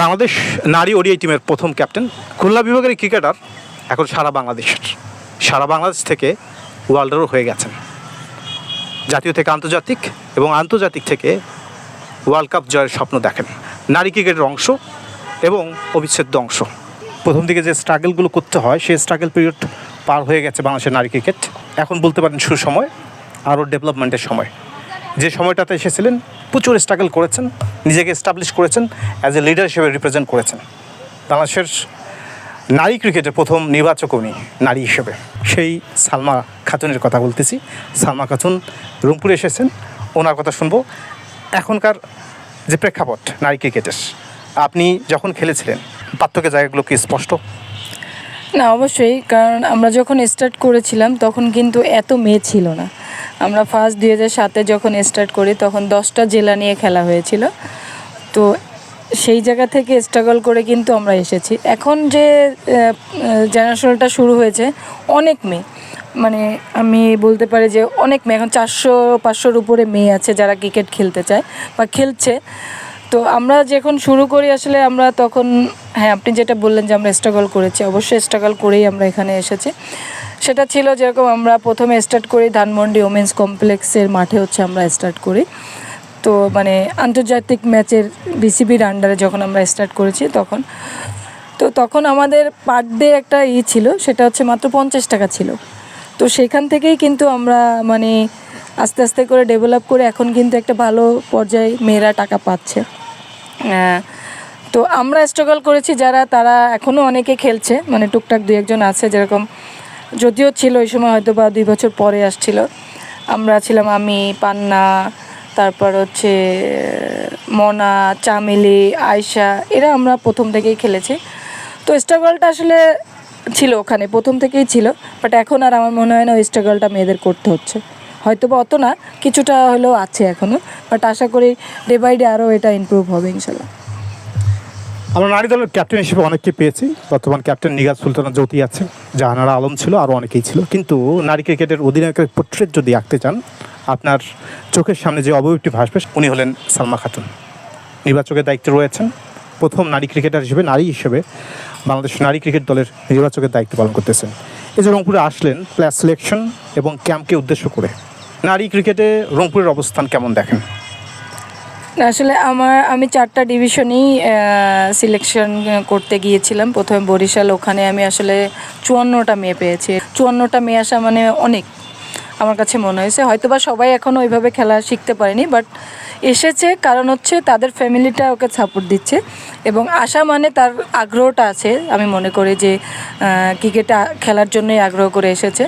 বাংলাদেশ নারী ওডিআই টিমের প্রথম ক্যাপ্টেন, খুলনা বিভাগের ক্রিকেটার, এখন সারা বাংলাদেশ থেকে ওয়ার্ল্ডেরও হয়ে গেছেন। জাতীয় থেকে আন্তর্জাতিক এবং আন্তর্জাতিক থেকে ওয়ার্ল্ড কাপ জয়ের স্বপ্ন দেখেন। নারী ক্রিকেটের অংশ এবং অবিচ্ছেদ্য অংশ। প্রথম দিকে যে স্ট্রাগলগুলো করতে হয়, সেই স্ট্রাগল পিরিয়ড পার হয়ে গেছে বাংলাদেশের নারী ক্রিকেট। এখন বলতে পারেন সুসময়, আরও ডেভেলপমেন্টের সময়। যে সময়টাতে এসেছিলেন প্রচুর স্ট্রাগল করেছেন, নিজেকে এস্টাবলিশ করেছেন, অ্যাজ এ লিডার হিসেবে রিপ্রেজেন্ট করেছেন। বাংলাদেশের নারী ক্রিকেটের প্রথম নির্বাচক উনি নারী হিসেবে। সেই সালমা খাতুনের কথা বলতেছি। সালমা খাতুন রংপুরে এসেছেন, ওনার কথা শুনবো। এখনকার যে প্রেক্ষাপট নারী ক্রিকেটের, আপনি যখন খেলেছিলেন পার্থক্যের জায়গাগুলো কি স্পষ্ট? না, অবশ্যই, কারণ আমরা যখন স্টার্ট করেছিলাম তখন কিন্তু এত মেয়ে ছিল না। আমরা ফার্স্ট 2007-এ যখন স্টার্ট করি তখন 10টা জেলা নিয়ে খেলা হয়েছিল। তো সেই জায়গা থেকে স্ট্রাগল করে কিন্তু আমরা এসেছি। এখন যে জেনারেশনটা শুরু হয়েছে, অনেক মেয়ে, মানে আমি বলতে পারি যে অনেক মেয়ে, এখন 400-500-র উপরে মেয়ে আছে যারা ক্রিকেট খেলতে চায় বা খেলছে। তো আমরা যখন শুরু করি আসলে আমরা তখন, হ্যাঁ আপনি যেটা বললেন যে আমরা স্ট্রাগল করেছি, অবশ্যই স্ট্রাগল করেই আমরা এখানে এসেছি। সেটা ছিল যেরকম আমরা প্রথমে স্টার্ট করি ধানমন্ডি ওমেন্স কমপ্লেক্সের মাঠে আমরা স্টার্ট করি। তো মানে আন্তর্জাতিক ম্যাচের বিসিবির আন্ডারে যখন আমরা স্টার্ট করেছি তখন আমাদের পার ডে একটা ছিল, সেটা হচ্ছে মাত্র 50 টাকা ছিল। তো সেখান থেকেই কিন্তু আমরা মানে আস্তে আস্তে করে ডেভেলপ করে এখন কিন্তু একটা ভালো পর্যায়ে মেয়েরা টাকা পাচ্ছে। তো আমরা স্ট্রাগল করেছি যারা, তারা এখনও অনেকে খেলছে, মানে টুকটাক 2-1 জন আছে। যেরকম যদিও ছিল ওই সময় হয়তো বা 2 বছর পরে আসছিল, আমরা ছিলাম আমি, পান্না, তারপর হচ্ছে মনা, চামেলি, আয়শা, এরা আমরা প্রথম থেকেই খেলেছি। তো স্ট্রাগলটা আসলে ছিল ওখানে, প্রথম থেকেই ছিল। বাট এখন আর আমার মনে হয় না ওই স্ট্রাগলটা মেয়েদের করতে হচ্ছে, হয়তো বা অত না, কিছুটা হলেও আছে এখনও। বাট আশা করি ডে বাই ডে আরও এটা ইমপ্রুভ হবে ইনশাল্লাহ। আমরা নারী দলের ক্যাপ্টেন হিসেবে অনেককে পেয়েছি। বর্তমান ক্যাপ্টেন নিগাত সুলতানা জ্যোতি আছে, জাহানারা আলম ছিল, আরও অনেকেই ছিল। কিন্তু নারী ক্রিকেটের অধিনায়কের পোর্ট্রেট যদি আঁকতে চান, আপনার চোখের সামনে যে অবয়বটি ভাসবে উনি হলেন সালমা খাতুন। নির্বাচকের দায়িত্বে রয়েছেন, প্রথম নারী ক্রিকেটার হিসেবে, নারী হিসেবে বাংলাদেশ নারী ক্রিকেট দলের নির্বাচকের দায়িত্ব পালন করতেছেন। এই যে রংপুরে আসলেন প্লেয়ার সিলেকশন এবং ক্যাম্পকে উদ্দেশ্য করে, নারী ক্রিকেটে রংপুরের অবস্থান কেমন দেখেন? আসলে আমি 4টা ডিভিশনেই সিলেকশন করতে গিয়েছিলাম। প্রথমে বরিশাল, ওখানে আমি আসলে 54টা মেয়ে পেয়েছি। 54টা মেয়ে আসা মানে অনেক আমার কাছে মনে হয়েছে। হয়তো বা সবাই এখনও ওইভাবে খেলা শিখতে পারেনি, বাট এসেছে কারণ হচ্ছে তাদের ফ্যামিলিটা ওকে সাপোর্ট দিচ্ছে এবং আশা মানে তার আগ্রহটা আছে। আমি মনে করি যে ক্রিকেট খেলার জন্যই আগ্রহ করে এসেছে।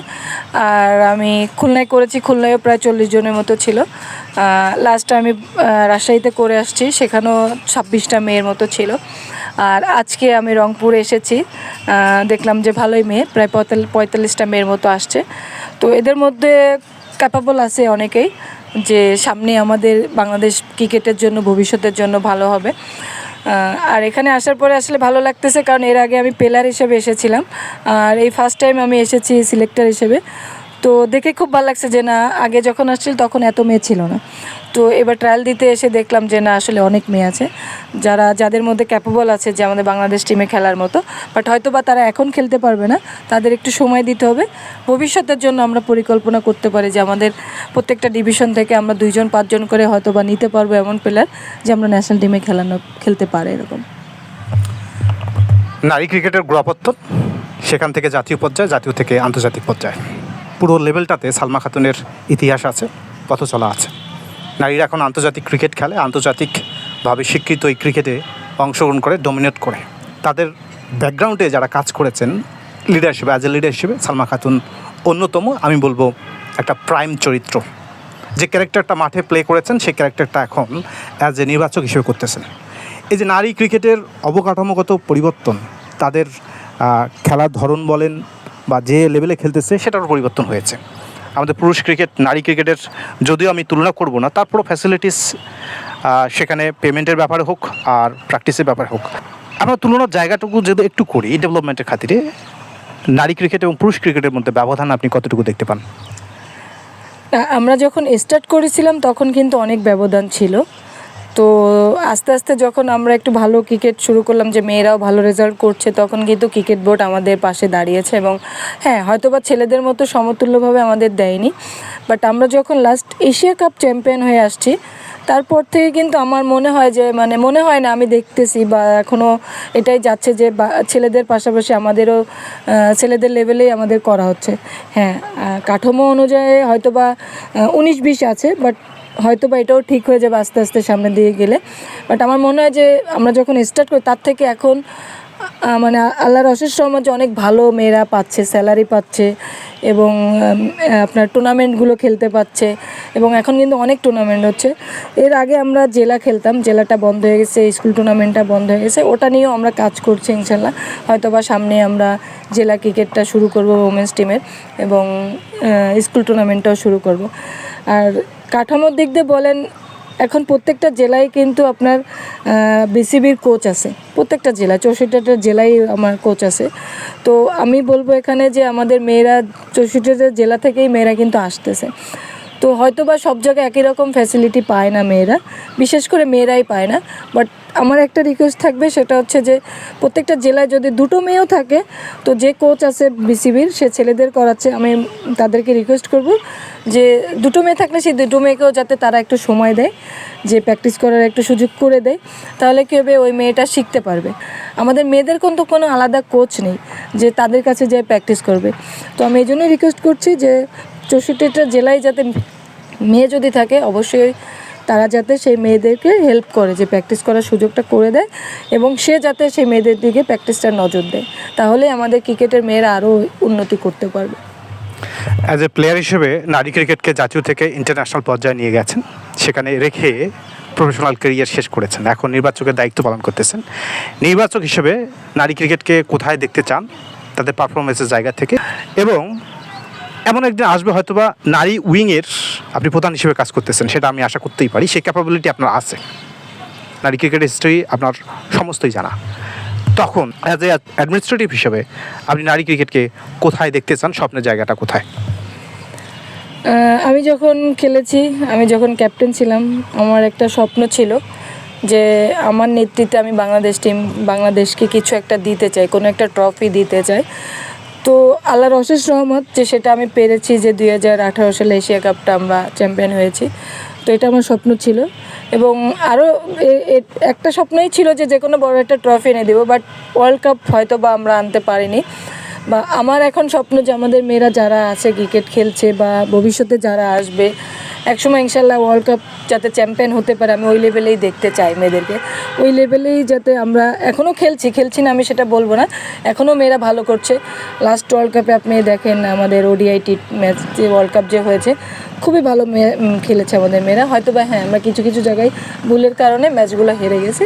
আর আমি খুলনায় করেছি, খুলনায়ও প্রায় 40 জনের মতো ছিল। লাস্টে আমি রাজশাহীতে করে আসছি, সেখানেও 26টা মেয়ের মতো ছিল। আর আজকে আমি রংপুরে এসেছি, দেখলাম যে ভালোই মেয়ে, প্রায় 45টা মেয়ের মতো আসছে। তো এদের মধ্যে ক্যাপাবল আছে অনেকেই, যে সামনে আমাদের বাংলাদেশ ক্রিকেটের জন্য, ভবিষ্যতের জন্য ভালো হবে। আর এখানে আসার পরে আসলে ভালো লাগতেছে, কারণ এর আগে আমি প্লেয়ার হিসেবে এসেছিলাম, আর এই ফার্স্ট টাইম আমি এসেছি সিলেক্টর হিসেবে। তো দেখে খুব ভালো লাগছে যে না, আগে যখন আসছিল তখন এত মেয়ে ছিল না। তো এবার ট্রায়াল দিতে এসে দেখলাম যে না, আসলে অনেক মেয়ে আছে যাদের মধ্যে ক্যাপেবল আছে যে আমাদের বাংলাদেশ টিমে খেলার মতো। বাট হয়তো বা তারা এখন খেলতে পারবে না, তাদের একটু সময় দিতে হবে। ভবিষ্যতের জন্য আমরা পরিকল্পনা করতে পারি যে আমাদের প্রত্যেকটা ডিভিশন থেকে আমরা 2-5 জন করে হয়তো বা নিতে পারবো এমন প্লেয়ার যে আমরা ন্যাশনাল টিমে খেলতে পারে এরকম। নারী ক্রিকেটের গোড়াপত্তন, সেখান থেকে জাতীয় পর্যায়ে, জাতীয় থেকে আন্তর্জাতিক পর্যায়ে, পুরো লেভেলটাতে সালমা খাতুনের ইতিহাস আছে, পথ চলা আছে। নারীরা এখন আন্তর্জাতিক ক্রিকেট খেলে, আন্তর্জাতিকভাবে স্বীকৃত এই ক্রিকেটে অংশগ্রহণ করে, ডমিনেট করে। তাদের ব্যাকগ্রাউন্ডে যারা কাজ করেছেন লিডার হিসেবে, অ্যাজ এ লিডার হিসেবে সালমা খাতুন অন্যতম, আমি বলবো একটা প্রাইম চরিত্র। যে ক্যারেক্টারটা মাঠে প্লে করেছেন, সেই ক্যারেক্টারটা এখন অ্যাজ এ নির্বাচক হিসেবে করতেছেন। এই যে নারী ক্রিকেটের অবকাঠামোগত পরিবর্তন, তাদের খেলার ধরন বলেন বা যে লেভেলে খেলতেছে সেটারও পরিবর্তন হয়েছে। আমাদের পুরুষ ক্রিকেট নারী ক্রিকেটের যদিও আমি তুলনা করব না, তারপরও ফ্যাসিলিটিস, সেখানে পেমেন্টের ব্যাপারে হোক আর প্র্যাকটিসের ব্যাপারে হোক, আমরা তুলনার জায়গাটুকু যদি একটু করি ডেভেলপমেন্টের খাতিরে, নারী ক্রিকেট এবং পুরুষ ক্রিকেটের মধ্যে ব্যবধান আপনি কতটুকু দেখতে পান? আমরা যখন স্টার্ট করেছিলাম তখন কিন্তু অনেক ব্যবধান ছিল। তো আস্তে আস্তে যখন আমরা একটু ভালো ক্রিকেট শুরু করলাম, যে মেয়েরাও ভালো রেজাল্ট করছে, তখন কিন্তু ক্রিকেট বোর্ড আমাদের পাশে দাঁড়িয়েছে। এবং হ্যাঁ, হয়তোবা ছেলেদের মতো সমতুল্যভাবে আমাদের দেয়নি, বাট আমরা যখন লাস্ট এশিয়া কাপ চ্যাম্পিয়ন হয়ে আসছি, তারপর থেকে কিন্তু আমার মনে হয় যে, মানে মনে হয় না, আমি দেখতেছি বা এখনও এটাই যাচ্ছে যে ছেলেদের পাশাপাশি আমাদেরও ছেলেদের লেভেলেই আমাদের করা হচ্ছে। হ্যাঁ, কাঠামো অনুযায়ী হয়তোবা 19-20 আছে, বাট হয়তো বা এটাও ঠিক হয়ে যাবে আস্তে আস্তে সামনের দিকে গেলে। বাট আমার মনে হয় যে আমরা যখন স্টার্ট করি তার থেকে এখন মানে আল্লাহর অশেষ রহমত যে অনেক ভালো মেয়েরা পাচ্ছে, স্যালারি পাচ্ছে, এবং আপনার টুর্নামেন্টগুলো খেলতে পাচ্ছে, এবং এখন কিন্তু অনেক টুর্নামেন্ট হচ্ছে। এর আগে আমরা জেলা খেলতাম, জেলাটা বন্ধ হয়ে গেছে, স্কুল টুর্নামেন্টটা বন্ধ হয়ে গেছে, ওটা নিয়েও আমরা কাজ করছি ইনশাল্লাহ। হয়তো বা সামনে আমরা জেলা ক্রিকেটটা শুরু করব ওমেন্স টিমের, এবং স্কুল টুর্নামেন্টটাও শুরু করব। আর কাঠামোর দিক দিয়ে বলেন, এখন প্রত্যেকটা জেলায় কিন্তু আপনার বিসিবির কোচ আছে, প্রত্যেকটা জেলা, 64টা জেলায় আমার কোচ আছে। তো আমি বলবো এখানে যে আমাদের মেয়েরা 64টা জেলা থেকেই মেয়েরা কিন্তু আসতেছে। তো হয়তো বা সব জায়গায় একই রকম ফ্যাসিলিটি পায় না মেয়েরা, বিশেষ করে মেয়েরাই পায় না। বাট আমার একটা রিকোয়েস্ট থাকবে, সেটা হচ্ছে যে প্রত্যেকটা জেলায় যদি দুটো মেয়েও থাকে, তো যে কোচ আছে বিসিবির, সে ছেলেদের করাচ্ছে, আমি তাদেরকে রিকোয়েস্ট করব যে দুটো মেয়ে থাকলে সেই দুটো মেয়েকেও যাতে তারা একটু সময় দেয়, যে প্র্যাকটিস করার একটু সুযোগ করে দেয়, তাহলে কী হবে, ওই মেয়েটা শিখতে পারবে। আমাদের মেয়েদের কিন্তু কোনো আলাদা কোচ নেই যে তাদের কাছে যেয়ে প্র্যাকটিস করবে। তো আমি এই জন্যই রিকোয়েস্ট করছি যে 64টা জেলায় যাতে মেয়ে যদি থাকে, অবশ্যই তারা যাতে সেই মেয়েদেরকে হেল্প করে, যে প্র্যাকটিস করার সুযোগটা করে দেয়, এবং সে যাতে সেই মেয়েদের দিকে প্র্যাকটিসটার নজর দেয়, তাহলে আমাদের ক্রিকেটের মেয়েরা আরও উন্নতি করতে পারবে। অ্যাজ এ প্লেয়ার হিসেবে নারী ক্রিকেটকে জাতীয় থেকে ইন্টারন্যাশনাল পর্যায়ে নিয়ে গেছেন, সেখানে রেখে প্রফেশনাল ক্যারিয়ার শেষ করেছেন, এখন নির্বাচকের দায়িত্ব পালন করতেছেন। নির্বাচক হিসেবে নারী ক্রিকেটকে কোথায় দেখতে চান তাদের পারফরমেন্সের জায়গা থেকে, এবং এমন একদিন আসবে হয়তোবা নারী উইংয়ের আপনি প্রধান হিসেবে কাজ করতেছেন, সেটা আমি আশা করতেই পারি, সেই ক্যাপাবিলিটি আপনার আছে, নারী ক্রিকেট হিস্ট্রি আপনার সমস্তই জানা। তখন অ্যাজ এ অ্যাডমিনিস্ট্রেটিভ হিসেবে আপনি নারী ক্রিকেটকে কোথায় দেখতে চান, স্বপ্নের জায়গাটা কোথায়? আমি যখন খেলেছি, আমি যখন ক্যাপ্টেন ছিলাম, আমার একটা স্বপ্ন ছিল যে আমার নেতৃত্বে আমি বাংলাদেশকে কিছু একটা দিতে চাই, কোনো একটা ট্রফি দিতে চাই। তো আল্লাহর অশেষ রহমত যে সেটা আমি পেরেছি, যে 2018 সালে এশিয়া কাপটা আমরা চ্যাম্পিয়ন হয়েছি। তো এটা আমার স্বপ্ন ছিল, এবং আরও একটা স্বপ্নই ছিল যে কোনো বড় একটা ট্রফি এনে দেবো, বাট ওয়ার্ল্ড কাপ হয়তো বা আমরা আনতে পারিনি। বা আমার এখন স্বপ্ন যে আমাদের মেয়েরা যারা আছে ক্রিকেট খেলছে, বা ভবিষ্যতে যারা আসবে, একসময় ইনশাল্লাহ ওয়ার্ল্ড কাপ যাতে চ্যাম্পিয়ন হতে পারে, আমি ওই লেভেলেই দেখতে চাই মেয়েদেরকে, ওই লেভেলেই যাতে আমরা এখনও খেলছি না আমি সেটা বলবো না, এখনও মেয়েরা ভালো করছে। লাস্ট ওয়ার্ল্ড কাপে আপনি দেখেন আমাদের ওডিআই ম্যাচ, যে ওয়ার্ল্ড কাপ যে হয়েছে, খুবই ভালো খেলেছে আমাদের মেয়েরা। হয়তো বা হ্যাঁ, আমরা কিছু কিছু জায়গায় ভুলের কারণে ম্যাচগুলো হেরে গেছি,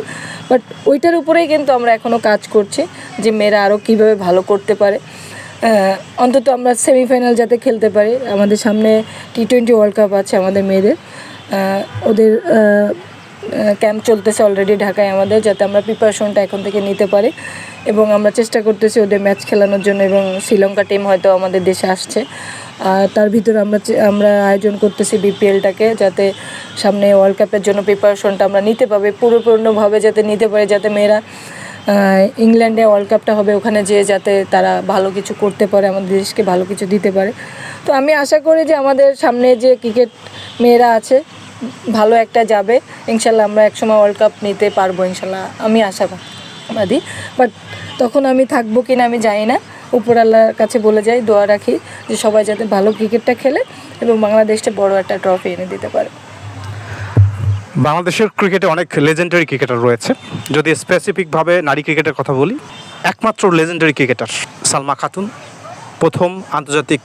বাট ওইটার উপরেই কিন্তু আমরা এখনও কাজ করছি যে মেয়েরা আরও কীভাবে ভালো করতে পারে। অন্তত আমরা সেমিফাইনাল যাতে খেলতে পারি। আমাদের সামনে T20 ওয়ার্ল্ড কাপ আছে আমাদের মেয়েদের, ওদের ক্যাম্প চলতেছে অলরেডি ঢাকায় আমাদের, যাতে আমরা প্রিপারেশনটা এখন থেকে নিতে পারি, এবং আমরা চেষ্টা করতেছি ওদের ম্যাচ খেলানোর জন্য, এবং শ্রীলঙ্কা টিম হয়তো আমাদের দেশে আসছে। আর তার ভিতরে আমরা আয়োজন করতেছি বিপিএলটাকে, যাতে সামনে ওয়ার্ল্ড কাপের জন্য প্রিপারেশনটা আমরা নিতে পারি পূর্ণভাবে, যাতে নিতে পারি, যাতে মেয়েরা ইংল্যান্ডে ওয়ার্ল্ড কাপটা হবে, ওখানে যেয়ে যাতে তারা ভালো কিছু করতে পারে, আমাদের দেশকে ভালো কিছু দিতে পারে। তো আমি আশা করি যে আমাদের সামনে যে ক্রিকেট মেয়েরা আছে, ভালো একটা যাবে ইনশাল্লাহ, আমরা একসময় ওয়ার্ল্ড কাপ নিতে পারবো ইনশাল্লাহ, আমি আশাবাদী। বাট তখন আমি থাকবো কিনা আমি জানি না, উপর আল্লাহর কাছে বলে যাই, দোয়া রাখি যে সবাই যাতে ভালো ক্রিকেটটা খেলে এবং বাংলাদেশটা বড় একটা ট্রফি এনে দিতে পারে। বাংলাদেশের ক্রিকেটে অনেক লেজেন্ডারি ক্রিকেটার রয়েছে, যদি স্পেসিফিকভাবে নারী ক্রিকেটের কথা বলি, একমাত্র লেজেন্ডারি ক্রিকেটার সালমা খাতুন, প্রথম আন্তর্জাতিক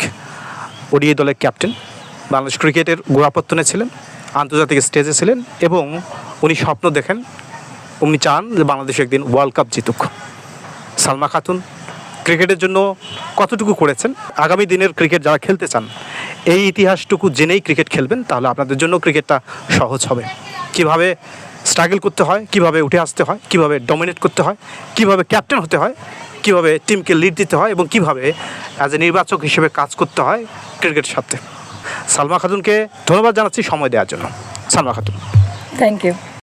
ওডিআই দলের ক্যাপ্টেন, বাংলাদেশ ক্রিকেটের গোড়াপত্তনে ছিলেন, আন্তর্জাতিক স্টেজে ছিলেন, এবং উনি স্বপ্ন দেখেন, উনি চান যে বাংলাদেশ একদিন ওয়ার্ল্ড কাপ জিতুক। সালমা খাতুন ক্রিকেটের জন্য কতটুকু করেছেন, আগামী দিনের ক্রিকেট যারা খেলতে চান, এই ইতিহাসটুকু জেনেই ক্রিকেট খেলবেন, তাহলে আপনাদের জন্য ক্রিকেটটা সহজ হবে। কীভাবে স্ট্রাগল করতে হয়, কীভাবে উঠে আসতে হয়, কীভাবে ডমিনেট করতে হয়, কীভাবে ক্যাপ্টেন হতে হয়, কীভাবে টিমকে লিড দিতে হয়, এবং কীভাবে অ্যাজ এ নির্বাচক হিসেবে কাজ করতে হয় ক্রিকেটের সাথে। সালমা খাতুনকে ধন্যবাদ জানাচ্ছি সময় দেওয়ার জন্য। Salma Khatun, thank you.